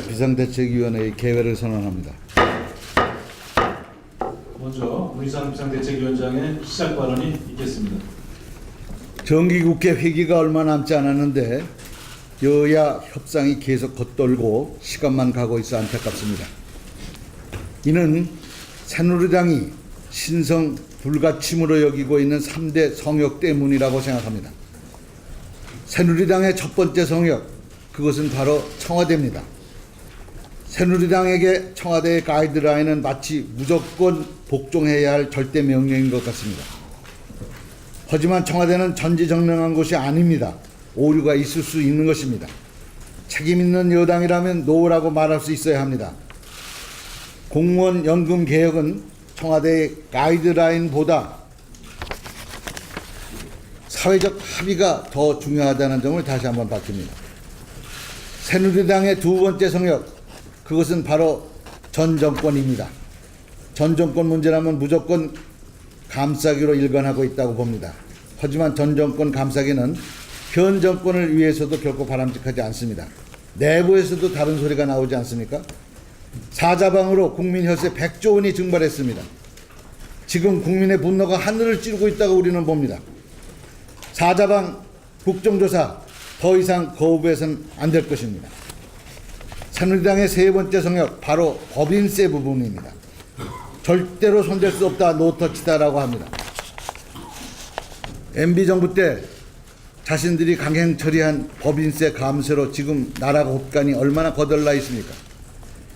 비상대책위원회의 개회를 선언합니다. 먼저 문희상 비상대책위원장의 시작 발언이 있겠습니다. 정기국회 회기가 얼마 남지 않았는데 여야 협상이 계속 겉돌고 시간만 가고 있어 안타깝습니다. 이는 새누리당이 신성 불가침으로 여기고 있는 3대 성역 때문이라고 생각합니다. 새누리당의 첫 번째 성역, 그것은 바로 청와대입니다. 새누리당에게 청와대의 가이드라인은 마치 무조건 복종해야 할 절대 명령인 것 같습니다. 하지만 청와대는 전지전능한 곳이 아닙니다. 오류가 있을 수 있는 것입니다. 책임 있는 여당이라면 노라고 말할 수 있어야 합니다. 공무원 연금 개혁은 청와대의 가이드라인보다 사회적 합의가 더 중요하다는 점을 다시 한번 밝힙니다. 새누리당의 두 번째 성역, 그것은 바로 전 정권입니다. 전 정권 문제라면 무조건 감싸기로 일관하고 있다고 봅니다. 하지만 전 정권 감싸기는 현 정권을 위해서도 결코 바람직하지 않습니다. 내부에서도 다른 소리가 나오지 않습니까? 사자방으로 국민 혈세 100조 원이 증발했습니다. 지금 국민의 분노가 하늘을 찌르고 있다고 우리는 봅니다. 사자방 국정조사 더 이상 거부해서는 안 될 것입니다. 새누리당의 세 번째 성역, 바로 법인세 부분입니다. 절대로 손댈 수 없다, 노터치다라고 합니다. MB정부 때 자신들이 강행 처리한 법인세 감세로 지금 나라가 곳간이 얼마나 거덜나 있습니까?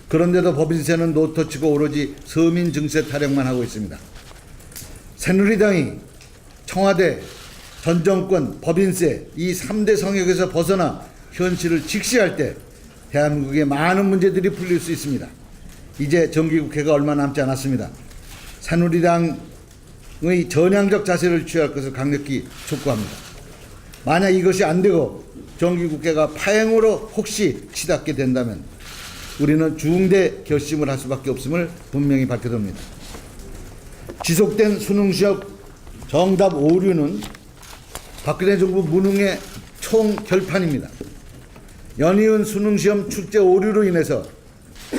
그런데도 법인세는 노터치고 오로지 서민 증세 타령만 하고 있습니다. 새누리당이 청와대, 전 정권, 법인세 이 3대 성역에서 벗어나 현실을 직시할 때 대한민국의 많은 문제들이 풀릴 수 있습니다. 이제 정기국회가 얼마 남지 않았습니다. 새누리당의 전향적 자세를 취할 것을 강력히 촉구합니다. 만약 이것이 안 되고 정기국회가 파행으로 혹시 치닫게 된다면 우리는 중대 결심을 할 수밖에 없음을 분명히 밝혀둡니다. 지속된 수능시험 정답 오류는 박근혜 정부 무능의 총결판입니다. 연이은 수능시험 출제 오류로 인해서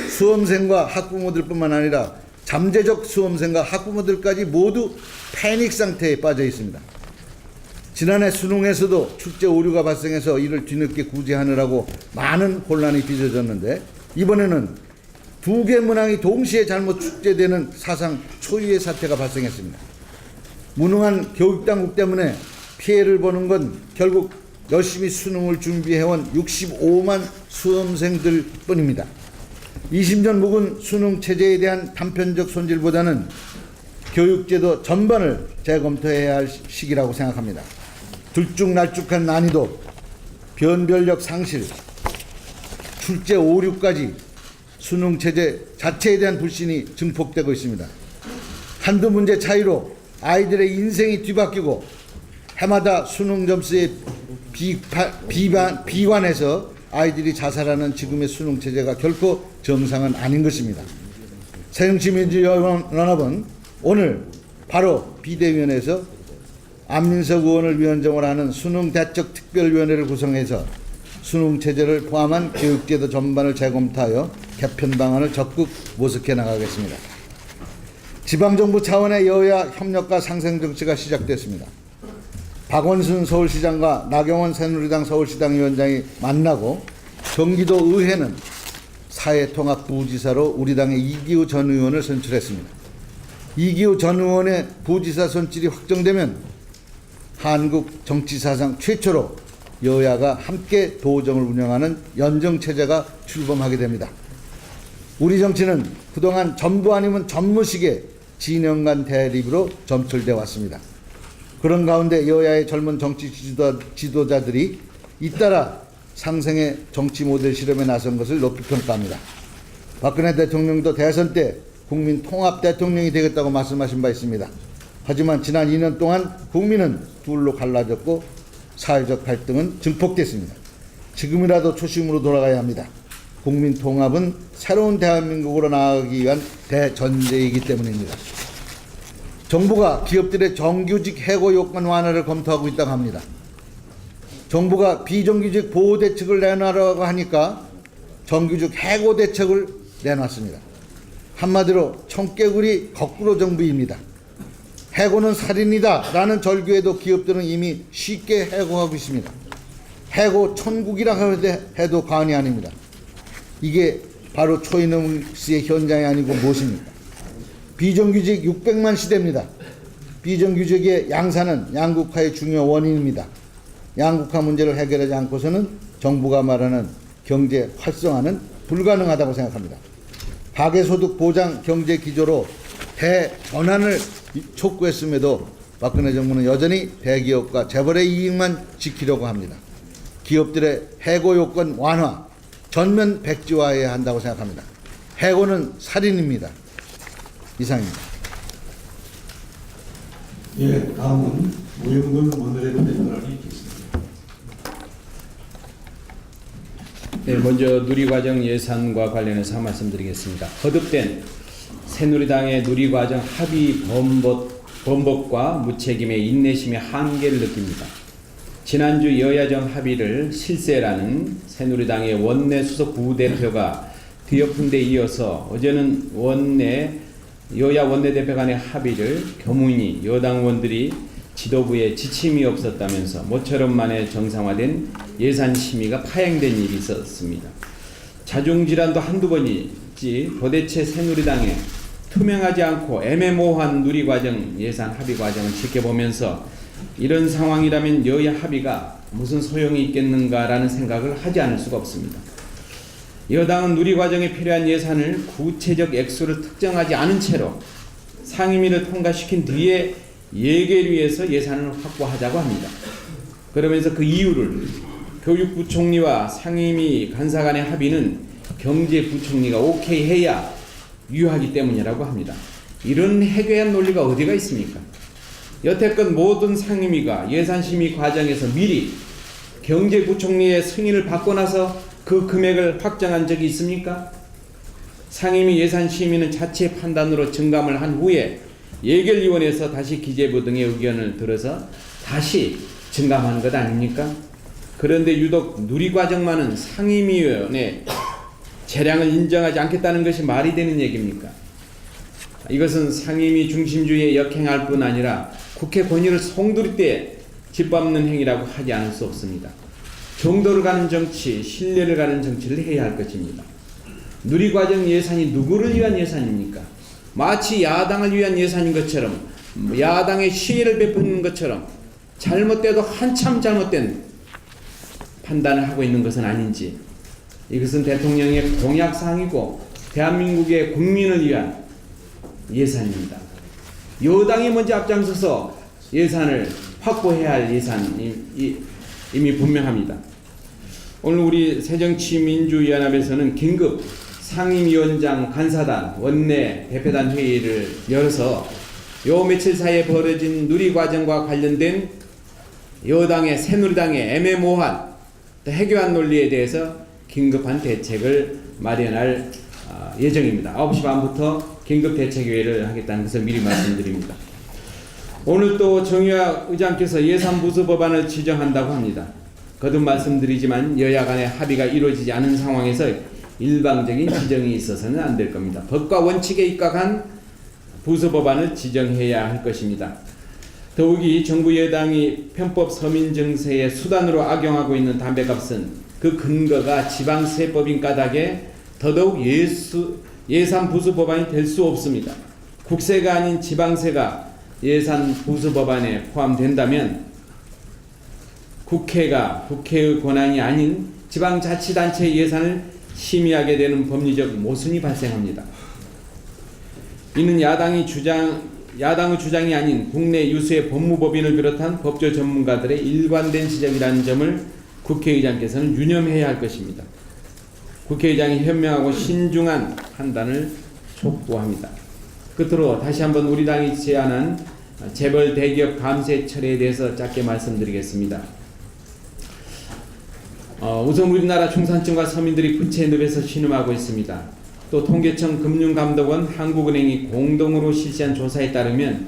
수험생과 학부모들뿐만 아니라 잠재적 수험생과 학부모들까지 모두 패닉 상태에 빠져 있습니다. 지난해 수능에서도 출제 오류가 발생해서 이를 뒤늦게 구제하느라고 많은 혼란이 빚어졌는데 이번에는 두 개 문항이 동시에 잘못 출제되는 사상 초유의 사태가 발생했습니다. 무능한 교육당국 때문에 피해를 보는 건 결국 열심히 수능을 준비해온 65만 수험생들 뿐입니다. 20년 묵은 수능 체제에 대한 단편적 손질보다는 교육제도 전반을 재검토해야 할 시기라고 생각합니다. 들쭉날쭉한 난이도, 변별력 상실, 출제 오류까지 수능 체제 자체에 대한 불신이 증폭되고 있습니다. 한두 문제 차이로 아이들의 인생이 뒤바뀌고 해마다 수능 점수에 비관해서 아이들이 자살하는 지금의 수능 체제가 결코 정상은 아닌 것입니다. 새정치민주연합은 오늘 바로 비대위원회에서 안민석 의원을 위원장으로 하는 수능대책특별위원회를 구성해서 수능 체제를 포함한 교육제도 전반을 재검토하여 개편 방안을 적극 모색해 나가겠습니다. 지방정부 차원의 여야 협력과 상생 정치가 시작됐습니다. 박원순 서울시장과 나경원 새누리당 서울시당 위원장이 만나고 경기도 의회는 사회통합부지사로 우리 당의 이기우 전 의원을 선출했습니다. 이기우 전 의원의 부지사 선출이 확정되면 한국 정치사상 최초로 여야가 함께 도정을 운영하는 연정체제가 출범하게 됩니다. 우리 정치는 그동안 전부 아니면 전무식의 진영 간 대립으로 점철되어 왔습니다. 그런 가운데 여야의 젊은 정치 지도자들이 잇따라 상생의 정치 모델 실험에 나선 것을 높이 평가합니다. 박근혜 대통령도 대선 때 국민 통합 대통령이 되겠다고 말씀하신 바 있습니다. 하지만 지난 2년 동안 국민은 둘로 갈라졌고 사회적 갈등은 증폭됐습니다. 지금이라도 초심으로 돌아가야 합니다. 국민 통합은 새로운 대한민국으로 나아가기 위한 대전제이기 때문입니다. 정부가 기업들의 정규직 해고 요건 완화를 검토하고 있다고 합니다. 정부가 비정규직 보호 대책을 내놔라고 하니까 정규직 해고 대책을 내놨습니다. 한마디로 청개구리 거꾸로 정부입니다. 해고는 살인이다 라는 절규에도 기업들은 이미 쉽게 해고하고 있습니다. 해고 천국이라고 해도 과언이 아닙니다. 이게 바로 초이노믹스의 현장이 아니고 무엇입니까? 비정규직 600만 시대입니다. 비정규직의 양산은 양극화의 중요 원인입니다. 양극화 문제를 해결하지 않고서는 정부가 말하는 경제 활성화는 불가능하다고 생각합니다. 가계소득 보장 경제 기조로 대전환을 촉구했음에도 박근혜 정부는 여전히 대기업과 재벌의 이익만 지키려고 합니다. 기업들의 해고 요건 완화, 전면 백지화해야 한다고 생각합니다. 해고는 살인입니다. 이상입니다. 예, 다음은 우영근 원내대표 대표단이 있겠습니다. 네, 먼저 누리과정 예산과 관련해서 한 말씀 드리겠습니다. 거듭된 새누리당의 누리과정 합의 번복과 무책임의 인내심의 한계를 느낍니다. 지난주 여야정 합의를 실세라는 새누리당의 원내 수석 부대표가 뒤엎은 데 이어서 어제는 여야 원내대표 간의 합의를 교문이 여당 의원들이 지도부에 지침이 없었다면서 모처럼 만에 정상화된 예산 심의가 파행된 일이 있었습니다. 자중질환도 한두 번이지 도대체 새누리당의 투명하지 않고 애매모호한 누리과정 예산 합의 과정을 지켜보면서 이런 상황이라면 여야 합의가 무슨 소용이 있겠는가라는 생각을 하지 않을 수가 없습니다. 여당은 누리과정에 필요한 예산을 구체적 액수를 특정하지 않은 채로 상임위를 통과시킨 뒤에 예결 위해서 예산을 확보하자고 합니다. 그러면서 그 이유를 교육부총리와 상임위 간사 간의 합의는 경제부총리가 오케이 해야 유효하기 때문이라고 합니다. 이런 해괴한 논리가 어디가 있습니까? 여태껏 모든 상임위가 예산심의 과정에서 미리 경제부총리의 승인을 받고 나서 그 금액을 확정한 적이 있습니까? 상임위 예산심의는 자체 판단으로 증감을 한 후에 예결위원회에서 다시 기재부 등의 의견을 들어서 다시 증감하는 것 아닙니까? 그런데 유독 누리과정만은 상임위원회 재량을 인정하지 않겠다는 것이 말이 되는 얘기입니까? 이것은 상임위 중심주의에 역행할 뿐 아니라 국회 권위를 송두리째 짓밟는 행위라고 하지 않을 수 없습니다. 정도를 가는 정치, 신뢰를 가는 정치를 해야 할 것입니다. 누리과정 예산이 누구를 위한 예산입니까? 마치 야당을 위한 예산인 것처럼, 야당의 시혜를 베푸는 것처럼 잘못돼도 한참 잘못된 판단을 하고 있는 것은 아닌지, 이것은 대통령의 공약사항이고 대한민국의 국민을 위한 예산입니다. 여당이 먼저 앞장서서 예산을 확보해야 할 예산이 이미 분명합니다. 오늘 우리 새정치민주연합에서는 긴급 상임위원장 간사단 원내 대표단 회의를 열어서 요 며칠 사이에 벌어진 누리과정과 관련된 여당의 새누리당의 애매모호한 해교한 논리에 대해서 긴급한 대책을 마련할 예정입니다. 9시 반부터 긴급 대책회의를 하겠다는 것을 미리 말씀드립니다. 오늘 또 정의화 의장께서 예산부수 법안을 지정한다고 합니다. 거듭 말씀드리지만 여야 간의 합의가 이루어지지 않은 상황에서 일방적인 지정이 있어서는 안 될 겁니다. 법과 원칙에 입각한 부수 법안을 지정해야 할 것입니다. 더욱이 정부 여당이 편법 서민 증세의 수단으로 악용하고 있는 담배값은 그 근거가 지방세법인 까닭에 더더욱 예산 부수 법안이 될 수 없습니다. 국세가 아닌 지방세가 예산 부수 법안에 포함된다면 국회가 국회의 권한이 아닌 지방자치단체의 예산을 심의하게 되는 법리적 모순이 발생합니다. 이는 야당의 주장이 아닌 국내 유수의 법무법인을 비롯한 법조 전문가들의 일관된 지적이라는 점을 국회의장께서는 유념해야 할 것입니다. 국회의장이 현명하고 신중한 판단을 촉구합니다. 끝으로 다시 한번 우리 당이 제안한 재벌 대기업 감세 처리에 대해서 짧게 말씀드리겠습니다. 우선 우리나라 중산층과 서민들이 부채 늪에서 신음하고 있습니다. 또 통계청 금융감독원 한국은행이 공동으로 실시한 조사에 따르면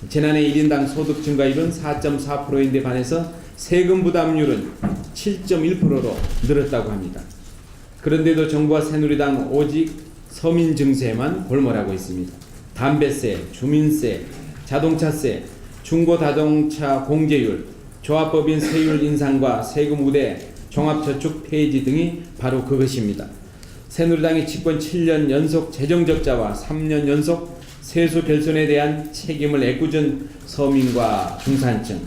지난해 1인당 소득 증가율은 4.4%인데 반해서 세금 부담률은 7.1%로 늘었다고 합니다. 그런데도 정부와 새누리당 오직 서민 증세만 골몰하고 있습니다. 담배세, 주민세, 자동차세, 중고자동차 공제율, 조합법인 세율 인상과 세금 우대, 종합저축 폐지 등이 바로 그것입니다. 새누리당이 집권 7년 연속 재정적자와 3년 연속 세수 결손에 대한 책임을 애꿎은 서민과 중산층,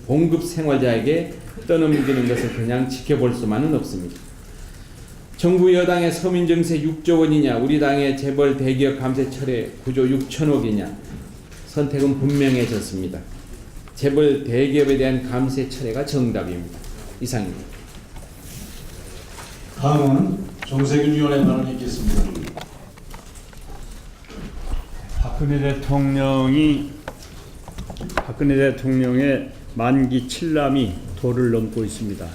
봉급 생활자에게 떠넘기는 것을 그냥 지켜볼 수만은 없습니다. 정부 여당의 서민 증세 6조 원이냐, 우리 당의 재벌 대기업 감세 철회 9조 6천억이냐, 선택은 분명해졌습니다. 재벌 대기업에 대한 감세 철회가 정답입니다. 이상입니다. 다음은 정세균 위원의 발언이 있겠습니다. 박근혜 대통령의 만기 7남이 도를 넘고 있습니다.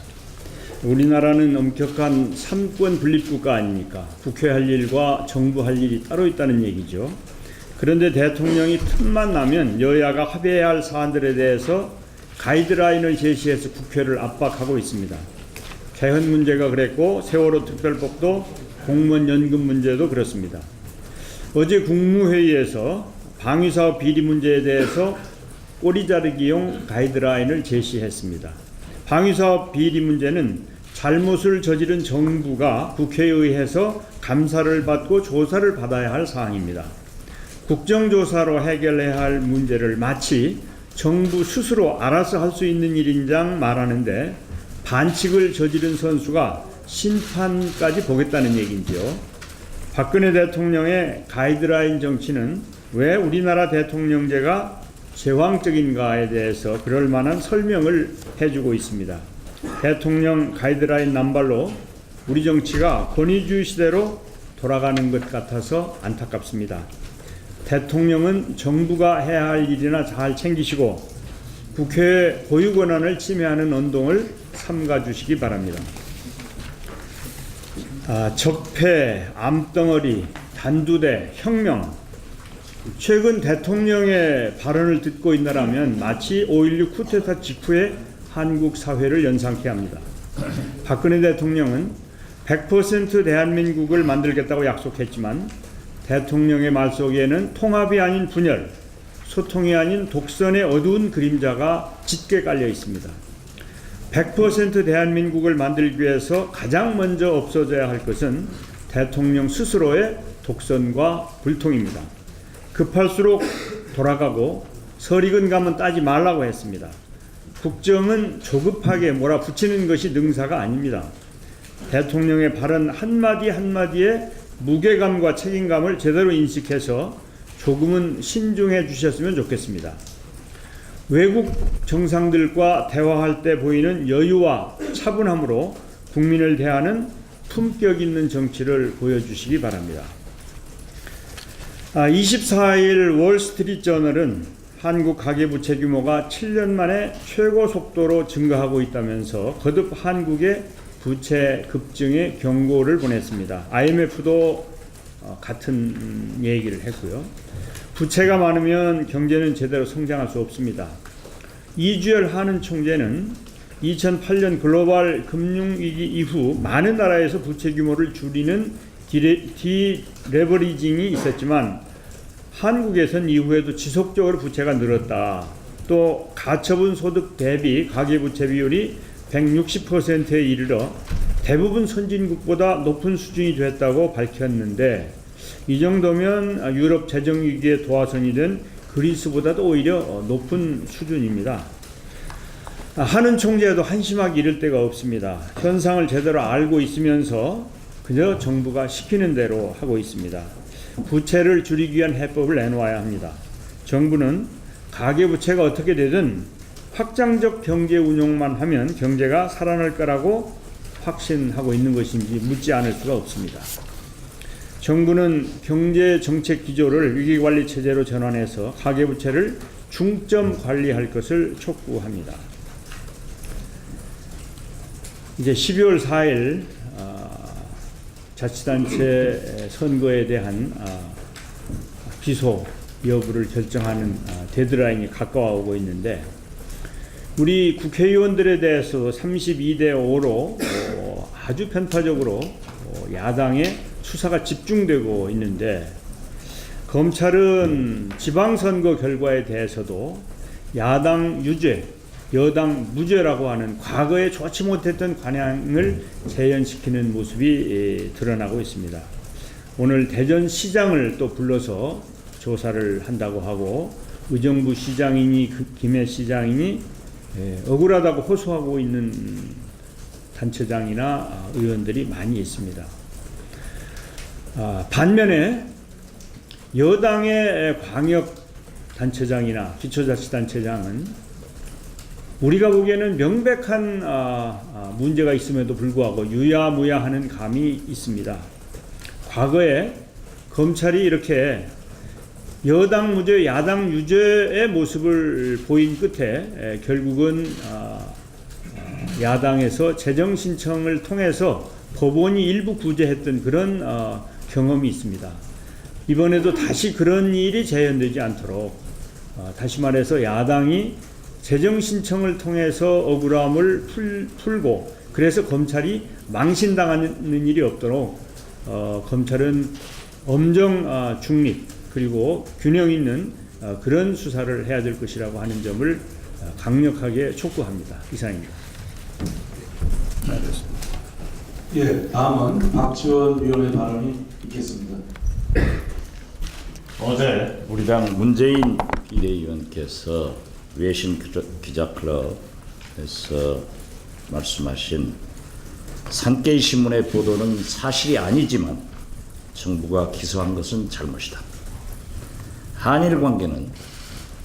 우리나라는 엄격한 삼권 분립국가 아닙니까? 국회 할 일과 정부 할 일이 따로 있다는 얘기죠. 그런데 대통령이 틈만 나면 여야가 합의해야 할 사안들에 대해서 가이드라인을 제시해서 국회를 압박하고 있습니다. 개헌 문제가 그랬고 세월호 특별법도 공무원 연금 문제도 그렇습니다. 어제 국무회의에서 방위사업 비리 문제에 대해서 꼬리 자르기용 가이드라인을 제시했습니다. 방위사업 비리 문제는 잘못을 저지른 정부가 국회에 의해서 감사를 받고 조사를 받아야 할 사항입니다. 국정조사로 해결해야 할 문제를 마치 정부 스스로 알아서 할 수 있는 일인장 말하는데 반칙을 저지른 선수가 심판까지 보겠다는 얘기지요. 박근혜 대통령의 가이드라인 정치는 왜 우리나라 대통령제가 제왕적인가에 대해서 그럴 만한 설명을 해주고 있습니다. 대통령 가이드라인 남발로 우리 정치가 권위주의 시대로 돌아가는 것 같아서 안타깝습니다. 대통령은 정부가 해야 할 일이나 잘 챙기시고 국회의 고유 권한을 침해하는 운동을 삼가주시기 바랍니다. 적폐, 암덩어리, 단두대, 혁명, 최근 대통령의 발언을 듣고 있나라면 마치 5.16 쿠데타 직후의 한국 사회를 연상케 합니다. 박근혜 대통령은 100% 대한민국을 만들겠다고 약속했지만 대통령의 말 속에는 통합이 아닌 분열, 소통이 아닌 독선의 어두운 그림자가 짙게 깔려 있습니다. 100% 대한민국을 만들기 위해서 가장 먼저 없어져야 할 것은 대통령 스스로의 독선과 불통입니다. 급할수록 돌아가고 설익은 가면 따지 말라고 했습니다. 국정은 조급하게 몰아붙이는 것이 능사가 아닙니다. 대통령의 발언 한마디 한마디에 무게감과 책임감을 제대로 인식해서 조금은 신중해 주셨으면 좋겠습니다. 외국 정상들과 대화할 때 보이는 여유와 차분함으로 국민을 대하는 품격 있는 정치를 보여주시기 바랍니다. 24일 월스트리트저널은 한국 가계부채 규모가 7년 만에 최고 속도로 증가하고 있다면서 거듭 한국의 부채 급증의 경고를 보냈습니다. IMF도 같은 얘기를 했고요. 부채가 많으면 경제는 제대로 성장할 수 없습니다. 이주열 한은 총재는 2008년 글로벌 금융위기 이후 많은 나라에서 부채 규모를 줄이는 디레버리징이 있었지만 한국에선 이후에도 지속적으로 부채가 늘었다. 또 가처분 소득 대비 가계부채 비율이 160%에 이르러 대부분 선진국보다 높은 수준이 됐다고 밝혔는데 이 정도면 유럽 재정위기의 도화선이 된 그리스보다도 오히려 높은 수준입니다. 한은 총재도 한심하게 이를 데가 없습니다. 현상을 제대로 알고 있으면서 그저 정부가 시키는 대로 하고 있습니다. 부채를 줄이기 위한 해법을 내놓아야 합니다. 정부는 가계부채가 어떻게 되든 확장적 경제 운용만 하면 경제가 살아날 거라고 확신하고 있는 것인지 묻지 않을 수가 없습니다. 정부는 경제 정책 기조를 위기관리 체제로 전환해서 가계부채를 중점 관리할 것을 촉구합니다. 이제 12월 4일 자치단체 선거에 대한 기소 여부를 결정하는 데드라인이 가까워오고 있는데 우리 국회의원들에 대해서 32대 5로 아주 편파적으로 야당의 수사가 집중되고 있는데 검찰은 지방선거 결과에 대해서도 야당 유죄, 여당 무죄라고 하는 과거에 좋지 못했던 관행을 재현시키는 모습이 드러나고 있습니다. 오늘 대전시장을 또 불러서 조사를 한다고 하고 의정부 시장이니 김해 시장이니 억울하다고 호소하고 있는 단체장이나 의원들이 많이 있습니다. 반면에 여당의 광역단체장이나 기초자치단체장은 우리가 보기에는 명백한 문제가 있음에도 불구하고 유야무야하는 감이 있습니다. 과거에 검찰이 이렇게 여당 무죄, 야당 유죄의 모습을 보인 끝에 결국은 야당에서 재정 신청을 통해서 법원이 일부 구제했던 그런 경험이 있습니다. 이번에도 다시 그런 일이 재현되지 않도록 다시 말해서 야당이 재정 신청을 통해서 억울함을 풀고 그래서 검찰이 망신당하는 일이 없도록 검찰은 엄정 중립 그리고 균형 있는 그런 수사를 해야 될 것이라고 하는 점을 강력하게 촉구합니다. 이상입니다. 예, 다음은 박지원 위원의 발언이 있겠습니다. 어제 우리 당 문재인 비대위원께서 외신 기자클럽에서 말씀하신 산케이 신문의 보도는 사실이 아니지만 정부가 기소한 것은 잘못이다. 한일 관계는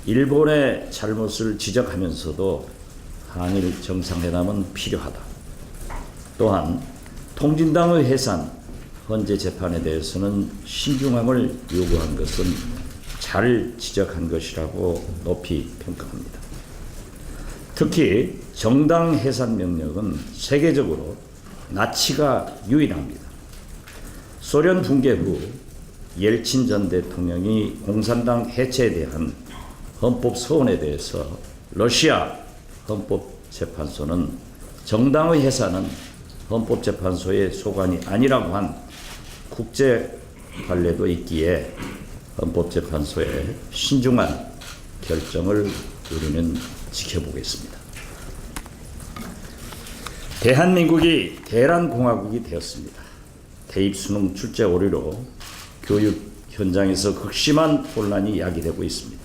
일본의 잘못을 지적하면서도 한일 정상회담은 필요하다. 또한 통진당의 해산 헌재 재판에 대해서는 신중함을 요구한 것은 잘 지적한 것이라고 높이 평가합니다. 특히 정당 해산 명령은 세계적으로 나치가 유일합니다. 소련 붕괴 후 옐친 전 대통령이 공산당 해체에 대한 헌법 소원에 대해서 러시아 헌법재판소는 정당의 해산은 헌법재판소의 소관이 아니라고 한 국제 관례도 있기에 헌법재판소의 신중한 결정을 우리는 지켜보겠습니다. 대한민국이 대란공화국이 되었습니다. 대입 수능 출제 오류로 교육 현장에서 극심한 혼란이 야기되고 있습니다.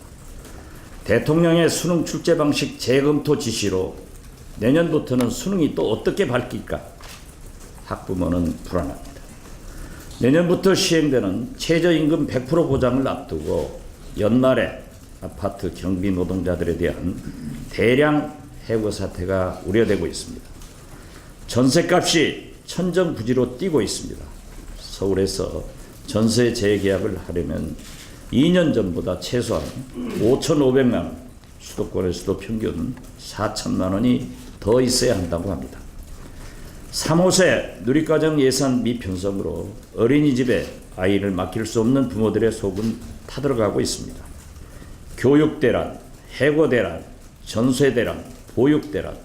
대통령의 수능 출제 방식 재검토 지시로 내년부터는 수능이 또 어떻게 바뀔까? 학부모는 불안합니다. 내년부터 시행되는 최저임금 100% 보장을 앞두고 연말에 아파트 경비 노동자들에 대한 대량 해고 사태가 우려되고 있습니다. 전셋값이 천정부지로 뛰고 있습니다. 서울에서 전세 재계약을 하려면 2년 전보다 최소한 5,500만 원, 수도권에서도 평균 4천만 원이 더 있어야 한다고 합니다. 3호세 누리과정 예산 미편성으로 어린이집에 아이를 맡길 수 없는 부모들의 속은 타들어가고 있습니다. 교육대란, 해고대란, 전세대란, 보육대란,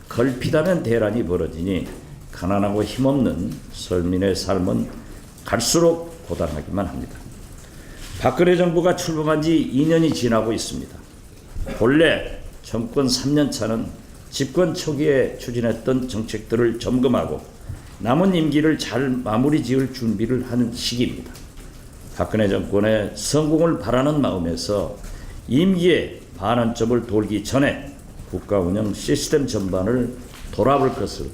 걸핏하면 대란이 벌어지니 가난하고 힘없는 서민의 삶은 갈수록 고단하기만 합니다. 박근혜 정부가 출범한 지 2년이 지나고 있습니다. 본래 정권 3년 차는 집권 초기에 추진했던 정책들을 점검하고 남은 임기를 잘 마무리 지을 준비를 하는 시기입니다. 박근혜 정권의 성공을 바라는 마음에서 임기의 반환점을 돌기 전에 국가 운영 시스템 전반을 돌아볼 것을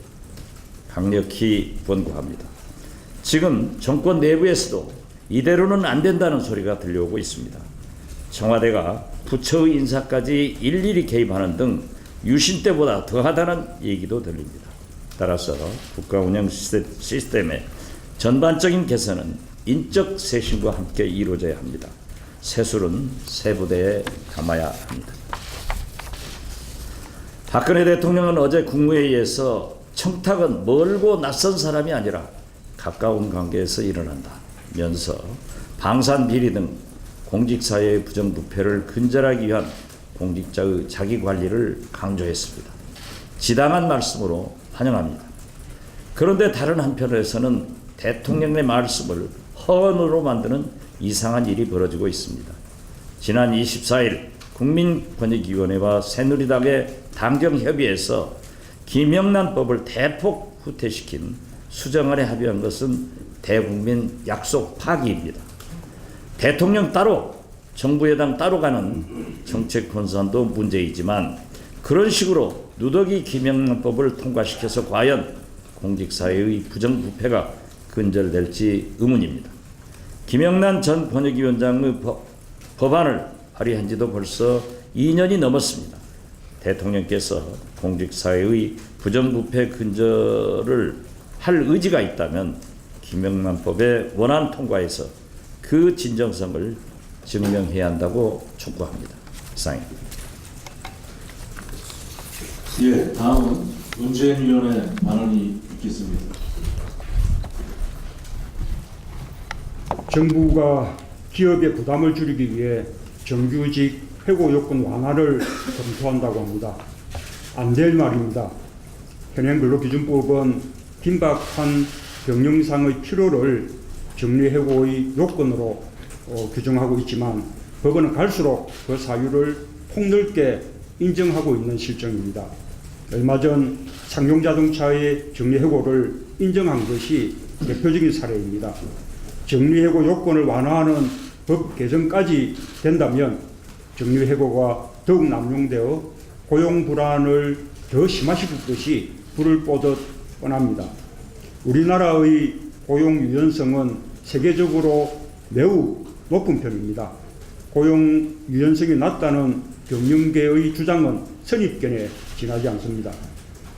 강력히 권고합니다. 지금 정권 내부에서도 이대로는 안 된다는 소리가 들려오고 있습니다. 청와대가 부처의 인사까지 일일이 개입하는 등 유신 때보다 더하다는 얘기도 들립니다. 따라서 국가 운영 시스템의 전반적인 개선은 인적 쇄신과 함께 이루어져야 합니다. 세술은 세부대에 담아야 합니다. 박근혜 대통령은 어제 국무회의에서 청탁은 멀고 낯선 사람이 아니라 가까운 관계에서 일어난다면서 방산 비리 등 공직사회의 부정부패를 근절하기 위한 공직자의 자기관리를 강조했습니다. 지당한 말씀으로 환영합니다. 그런데 다른 한편에서는 대통령의 말씀을 허언으로 만드는 이상한 일이 벌어지고 있습니다. 지난 24일 국민권익위원회와 새누리당의 당정협의에서 김영란법을 대폭 후퇴시킨 수정안에 합의한 것은 대국민 약속 파기입니다. 대통령 따로 정부 여당 따로 가는 정책 분산도 문제이지만 그런 식으로 누더기 김영란법을 통과시켜서 과연 공직사회의 부정부패가 근절될지 의문입니다. 김영란 전 번역위원장의 법안을 발의한 지도 벌써 2년이 넘었습니다. 대통령께서 공직사회의 부정부패 근절을 할 의지가 있다면 김영란법의 원안 통과에서 그 진정성을 증명해야 한다고 촉구합니다. 이상입니다. 예, 다음은 문재인위원회 발언이 있겠습니다. 정부가 기업의 부담을 줄이기 위해 정규직 해고 요건 완화를 검토한다고 합니다. 안 될 말입니다. 현행 근로기준법은 긴박한 병영상의 필요를 정리해고의 요건으로 규정하고 있지만 법원은 갈수록 그 사유를 폭넓게 인정하고 있는 실정입니다. 얼마 전 상용자동차의 정리해고를 인정한 것이 대표적인 사례입니다. 정리해고 요건을 완화하는 법 개정까지 된다면 정리해고가 더욱 남용되어 고용 불안을 더 심화시킬 것이 불을 뽀듯 뻔합니다. 우리나라의 고용 유연성은 세계적으로 매우 높은 편입니다. 고용 유연성이 낮다는 경영계의 주장은 선입견에 지나지 않습니다.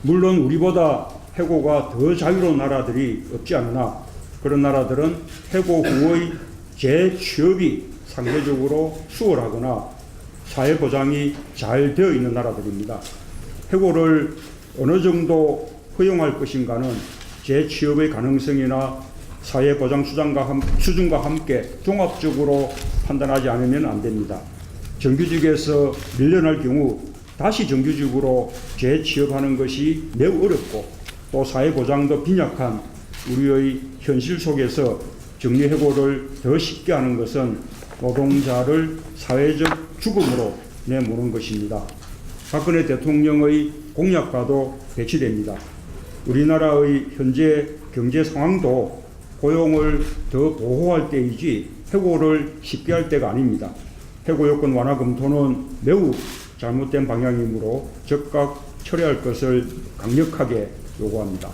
물론 우리보다 해고가 더 자유로운 나라들이 없지 않으나 그런 나라들은 해고 후의 재취업이 상대적으로 수월하거나 사회보장이 잘 되어 있는 나라들입니다. 해고를 어느 정도 허용할 것인가는 재취업의 가능성이나 사회보장 수준과 함께 종합적으로 판단하지 않으면 안 됩니다. 정규직에서 밀려날 경우 다시 정규직으로 재취업하는 것이 매우 어렵고 또 사회보장도 빈약한 우리의 현실 속에서 정리해고를 더 쉽게 하는 것은 노동자를 사회적 죽음으로 내모는 것입니다. 박근혜 대통령의 공약과도 배치됩니다. 우리나라의 현재 경제 상황도 고용을 더 보호할 때이지 해고를 쉽게 할 때가 아닙니다. 해고 요건 완화 검토는 매우 잘못된 방향이므로 즉각 철회할 것을 강력하게 요구합니다.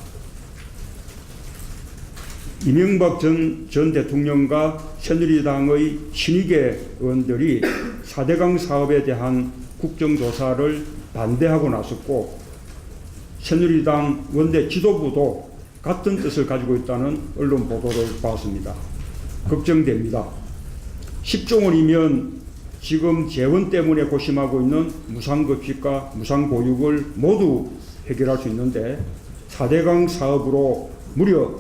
이명박 전 대통령과 새누리당의 신익의 의원들이 4대강 사업에 대한 국정조사를 반대하고 나섰고 새누리당 원내 지도부도 같은 뜻을 가지고 있다는 언론 보도를 봤습니다. 걱정됩니다. 10조 원이면 지금 재원 때문에 고심하고 있는 무상급식과 무상보육을 모두 해결할 수 있는데 4대강 사업으로 무려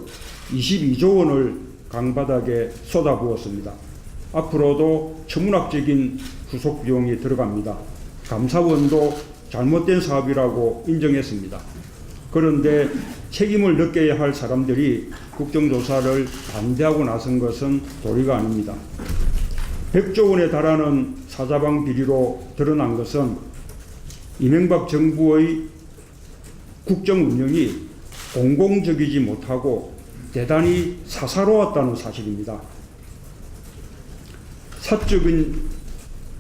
22조 원을 강바닥에 쏟아부었습니다. 앞으로도 천문학적인 후속 비용이 들어갑니다. 감사원도 잘못된 사업이라고 인정했습니다. 그런데 책임을 느껴야 할 사람들이 국정조사를 반대하고 나선 것은 도리가 아닙니다. 100조 원에 달하는 사자방 비리로 드러난 것은 이명박 정부의 국정 운영이 공공적이지 못하고 대단히 사사로웠다는 사실입니다. 사적인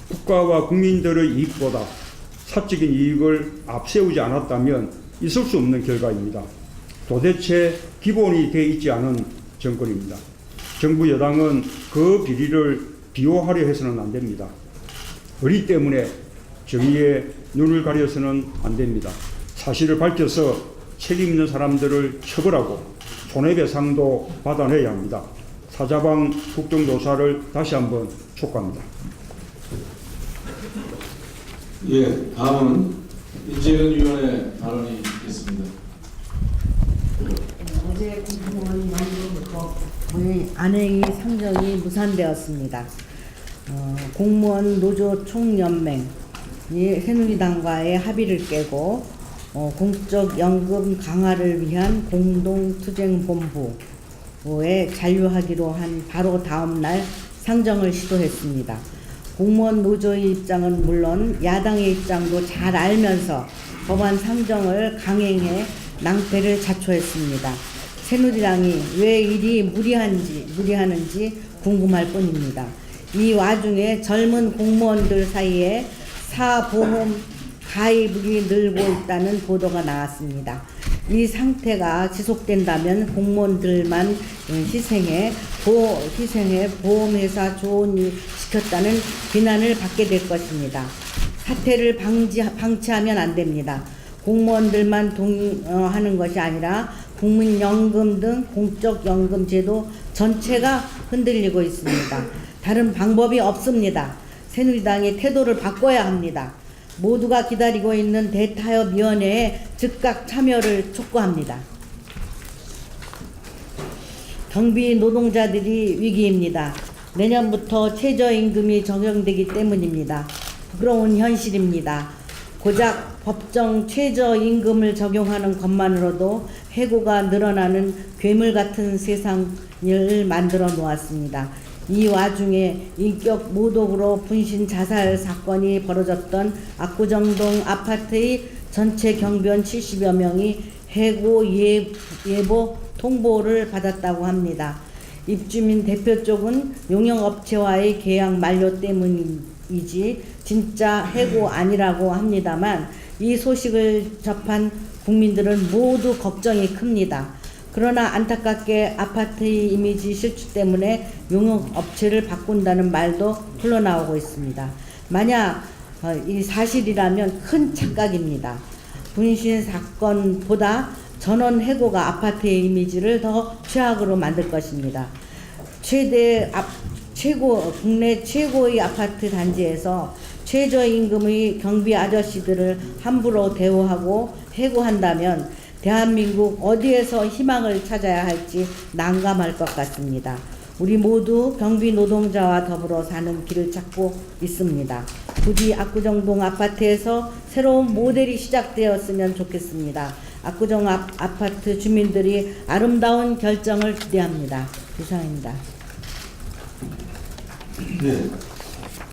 국가와 국민들의 이익보다 사적인 이익을 앞세우지 않았다면 있을 수 없는 결과입니다. 도대체 기본이 되어 있지 않은 정권입니다. 정부 여당은 그 비리를 비호하려 해서는 안 됩니다. 의리 때문에 정의에 눈을 가려서는 안 됩니다. 사실을 밝혀서 책임 있는 사람들을 처벌하고 손해배상도 받아내야 합니다. 사자방 국정조사를 다시 한번 촉구합니다. 예, 다음은 인재근 위원의 발언이 있겠습니다. 어제 국무원이 만들어놓고 안행이 상정이 무산되었습니다. 공무원 노조 총연맹이 새누리당과의 합의를 깨고 공적 연금 강화를 위한 공동투쟁본부에 잔류하기로 한 바로 다음 날 상정을 시도했습니다. 공무원 노조의 입장은 물론 야당의 입장도 잘 알면서 법안 상정을 강행해 낭패를 자초했습니다. 새누리당이 왜 이리 무리하는지 궁금할 뿐입니다. 이 와중에 젊은 공무원들 사이에 사보험 가입이 늘고 있다는 보도가 나왔습니다. 이 상태가 지속된다면 공무원들만 희생해 보험회사 좋은 일 시켰다는 비난을 받게 될 것입니다. 사태를 방치하면 안 됩니다. 공무원들만 동의하는 것이 아니라 국민연금 등 공적연금 제도 전체가 흔들리고 있습니다. 다른 방법이 없습니다. 새누리당의 태도를 바꿔야 합니다. 모두가 기다리고 있는 대타협위원회에 즉각 참여를 촉구합니다. 경비 노동자들이 위기입니다. 내년부터 최저임금이 적용되기 때문입니다. 부끄러운 현실입니다. 고작 법정 최저임금을 적용하는 것만으로도 해고가 늘어나는 괴물 같은 세상을 만들어 놓았습니다. 이 와중에 인격 모독으로 분신 자살 사건이 벌어졌던 압구정동 아파트의 전체 경비원 70여 명이 해고 예보 통보를 받았다고 합니다. 입주민 대표 쪽은 용역업체와의 계약 만료 때문이지 진짜 해고 아니라고 합니다만 이 소식을 접한 국민들은 모두 걱정이 큽니다. 그러나 안타깝게 아파트의 이미지 실추 때문에 용역업체를 바꾼다는 말도 흘러나오고 있습니다. 만약 이 사실이라면 큰 착각입니다. 분신 사건보다 전원 해고가 아파트의 이미지를 더 최악으로 만들 것입니다. 국내 최고의 아파트 단지에서 최저임금의 경비 아저씨들을 함부로 대우하고 해고한다면 대한민국 어디에서 희망을 찾아야 할지 난감할 것 같습니다. 우리 모두 경비 노동자와 더불어 사는 길을 찾고 있습니다. 부디 압구정동 아파트에서 새로운 모델이 시작되었으면 좋겠습니다. 압구정 아파트 주민들이 아름다운 결정을 기대합니다. 이상입니다. 네.